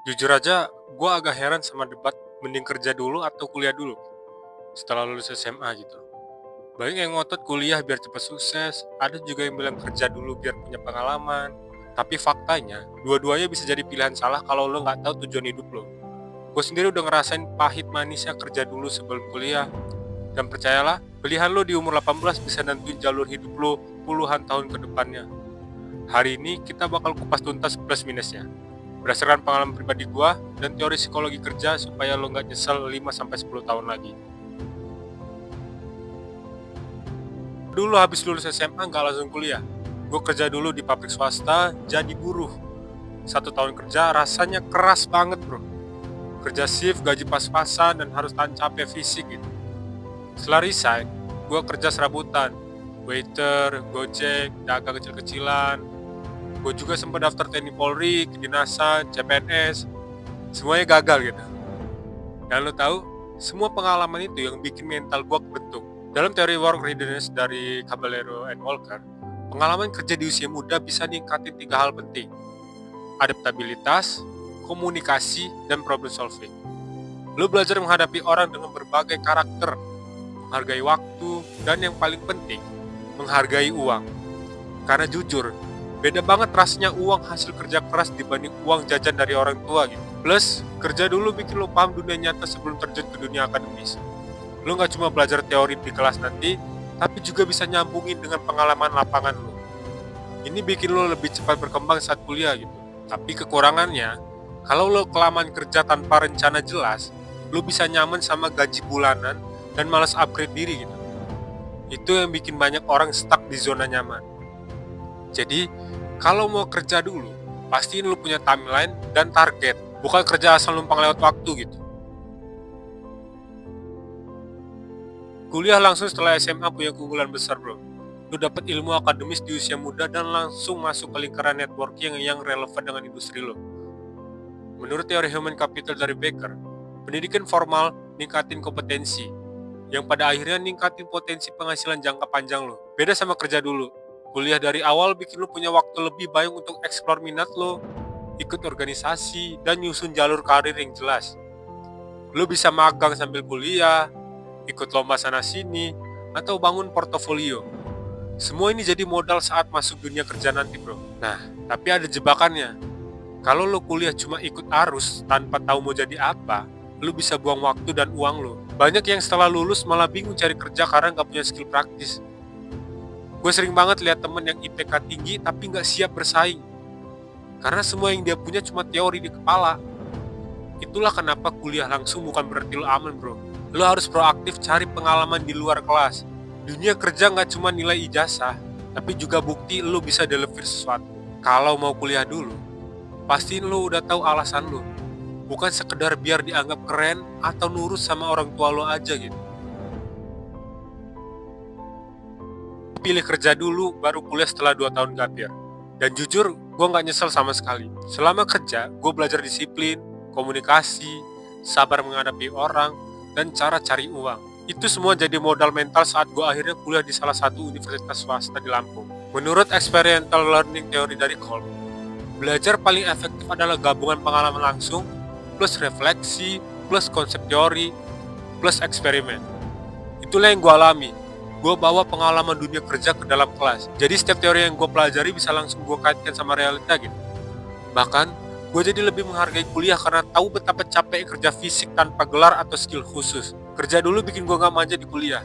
Jujur aja, gue agak heran sama debat mending kerja dulu atau kuliah dulu setelah lulus SMA gitu. Banyak yang ngotot kuliah biar cepat sukses, ada juga yang bilang kerja dulu biar punya pengalaman. Tapi faktanya, dua-duanya bisa jadi pilihan salah kalau lo nggak tahu tujuan hidup lo. Gue sendiri udah ngerasain pahit manisnya kerja dulu sebelum kuliah. Dan percayalah, pilihan lo di umur 18 bisa nentuin jalur hidup lo puluhan tahun ke depannya. Hari ini kita bakal kupas tuntas plus minusnya berdasarkan pengalaman pribadi gua dan teori psikologi kerja supaya lo nggak nyesel 5-10 tahun lagi. Dulu habis lulus SMA nggak langsung kuliah. Gue kerja dulu di pabrik swasta, jadi buruh. 1 tahun kerja rasanya keras banget bro. Kerja shift, gaji pas-pasan, dan harus tahan capek fisik gitu. Setelah resign, gue kerja serabutan. Waiter, gojek, dagang kecil-kecilan. Gue juga sempat daftar TNI Polri, kedinasan, CPNS. Semuanya gagal gitu. Dan lo tahu, semua pengalaman itu yang bikin mental gue kebentuk. Dalam teori work readiness dari Caballero and Walker, pengalaman kerja di usia muda bisa ningkatin 3 hal penting. Adaptabilitas, komunikasi, dan problem solving. Lo belajar menghadapi orang dengan berbagai karakter, menghargai waktu, dan yang paling penting, menghargai uang. Karena jujur, beda banget rasanya uang hasil kerja keras dibanding uang jajan dari orang tua gitu. Plus, kerja dulu bikin lo paham dunia nyata sebelum terjun ke dunia akademis. Lo nggak cuma belajar teori di kelas nanti, tapi juga bisa nyambungin dengan pengalaman lapangan lo. Ini bikin lo lebih cepat berkembang saat kuliah gitu. Tapi kekurangannya, kalau lo kelamaan kerja tanpa rencana jelas, lo bisa nyaman sama gaji bulanan dan malas upgrade diri gitu. Itu yang bikin banyak orang stuck di zona nyaman. Jadi, kalau mau kerja dulu, pastiin lo punya timeline dan target, bukan kerja asal numpang lewat waktu gitu. Kuliah langsung setelah SMA punya keunggulan besar bro. Lu dapat ilmu akademis di usia muda dan langsung masuk ke lingkaran networking yang relevan dengan industri lo. Menurut teori human capital dari Becker, pendidikan formal ningkatin kompetensi, yang pada akhirnya ningkatin potensi penghasilan jangka panjang lo. Beda sama kerja dulu. Kuliah dari awal bikin lo punya waktu lebih banyak untuk eksplor minat lo, ikut organisasi, dan nyusun jalur karir yang jelas. Lo bisa magang sambil kuliah, ikut lomba sana-sini, atau bangun portofolio. Semua ini jadi modal saat masuk dunia kerja nanti bro. Nah, tapi ada jebakannya. Kalau lo kuliah cuma ikut arus tanpa tahu mau jadi apa, lo bisa buang waktu dan uang lo. Banyak yang setelah lulus malah bingung cari kerja karena nggak punya skill praktis. Gue sering banget lihat temen yang IPK tinggi tapi nggak siap bersaing. Karena semua yang dia punya cuma teori di kepala. Itulah kenapa kuliah langsung bukan berarti lo aman bro. Lo harus proaktif cari pengalaman di luar kelas. Dunia kerja nggak cuma nilai ijazah, tapi juga bukti lo bisa deliver sesuatu. Kalau mau kuliah dulu, pastiin lo udah tahu alasan lo. Bukan sekedar biar dianggap keren atau nurut sama orang tua lo aja gitu. Pilih kerja dulu, baru kuliah setelah 2 tahun gapir. Dan jujur, gue nggak nyesel sama sekali. Selama kerja, gue belajar disiplin, komunikasi, sabar menghadapi orang, dan cara cari uang. Itu semua jadi modal mental saat gue akhirnya kuliah di salah satu universitas swasta di Lampung. Menurut experiential learning theory dari Kolb, belajar paling efektif adalah gabungan pengalaman langsung, plus refleksi, plus konsep teori, plus eksperimen. Itulah yang gue alami. Gue bawa pengalaman dunia kerja ke dalam kelas. Jadi setiap teori yang gue pelajari bisa langsung gue kaitkan sama realita gitu. Bahkan, gue jadi lebih menghargai kuliah karena tahu betapa capek kerja fisik tanpa gelar atau skill khusus. Kerja dulu bikin gue gak manja di kuliah.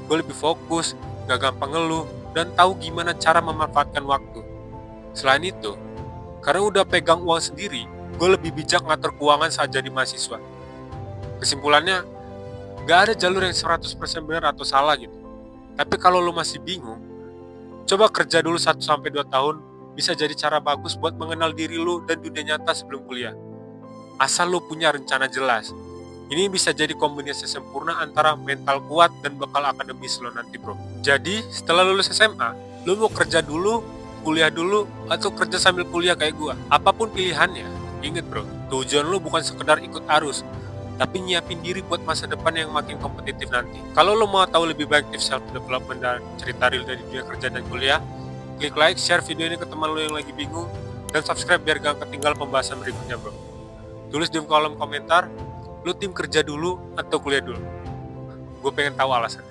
Gue lebih fokus, gak gampang ngeluh, dan tahu gimana cara memanfaatkan waktu. Selain itu, karena udah pegang uang sendiri, gue lebih bijak ngatur keuangan saat jadi mahasiswa. Kesimpulannya, gak ada jalur yang 100% benar atau salah gitu. Tapi kalau lo masih bingung, coba kerja dulu 1-2 tahun, bisa jadi cara bagus buat mengenal diri lo dan dunia nyata sebelum kuliah. Asal lo punya rencana jelas. Ini bisa jadi kombinasi sempurna antara mental kuat dan bekal akademis lo nanti bro. Jadi setelah lulus SMA, lo mau kerja dulu, kuliah dulu, atau kerja sambil kuliah kayak gua. Apapun pilihannya, inget bro, tujuan lo bukan sekedar ikut arus, tapi nyiapin diri buat masa depan yang makin kompetitif nanti. Kalau lo mau tahu lebih banyak tips self development dan cerita real dari dunia kerja dan kuliah, klik like, share video ini ke teman lo yang lagi bingung, dan subscribe biar gak ketinggal pembahasan berikutnya bro. Tulis di kolom komentar, lu tim kerja dulu atau kuliah dulu? Gue pengen tahu alasan.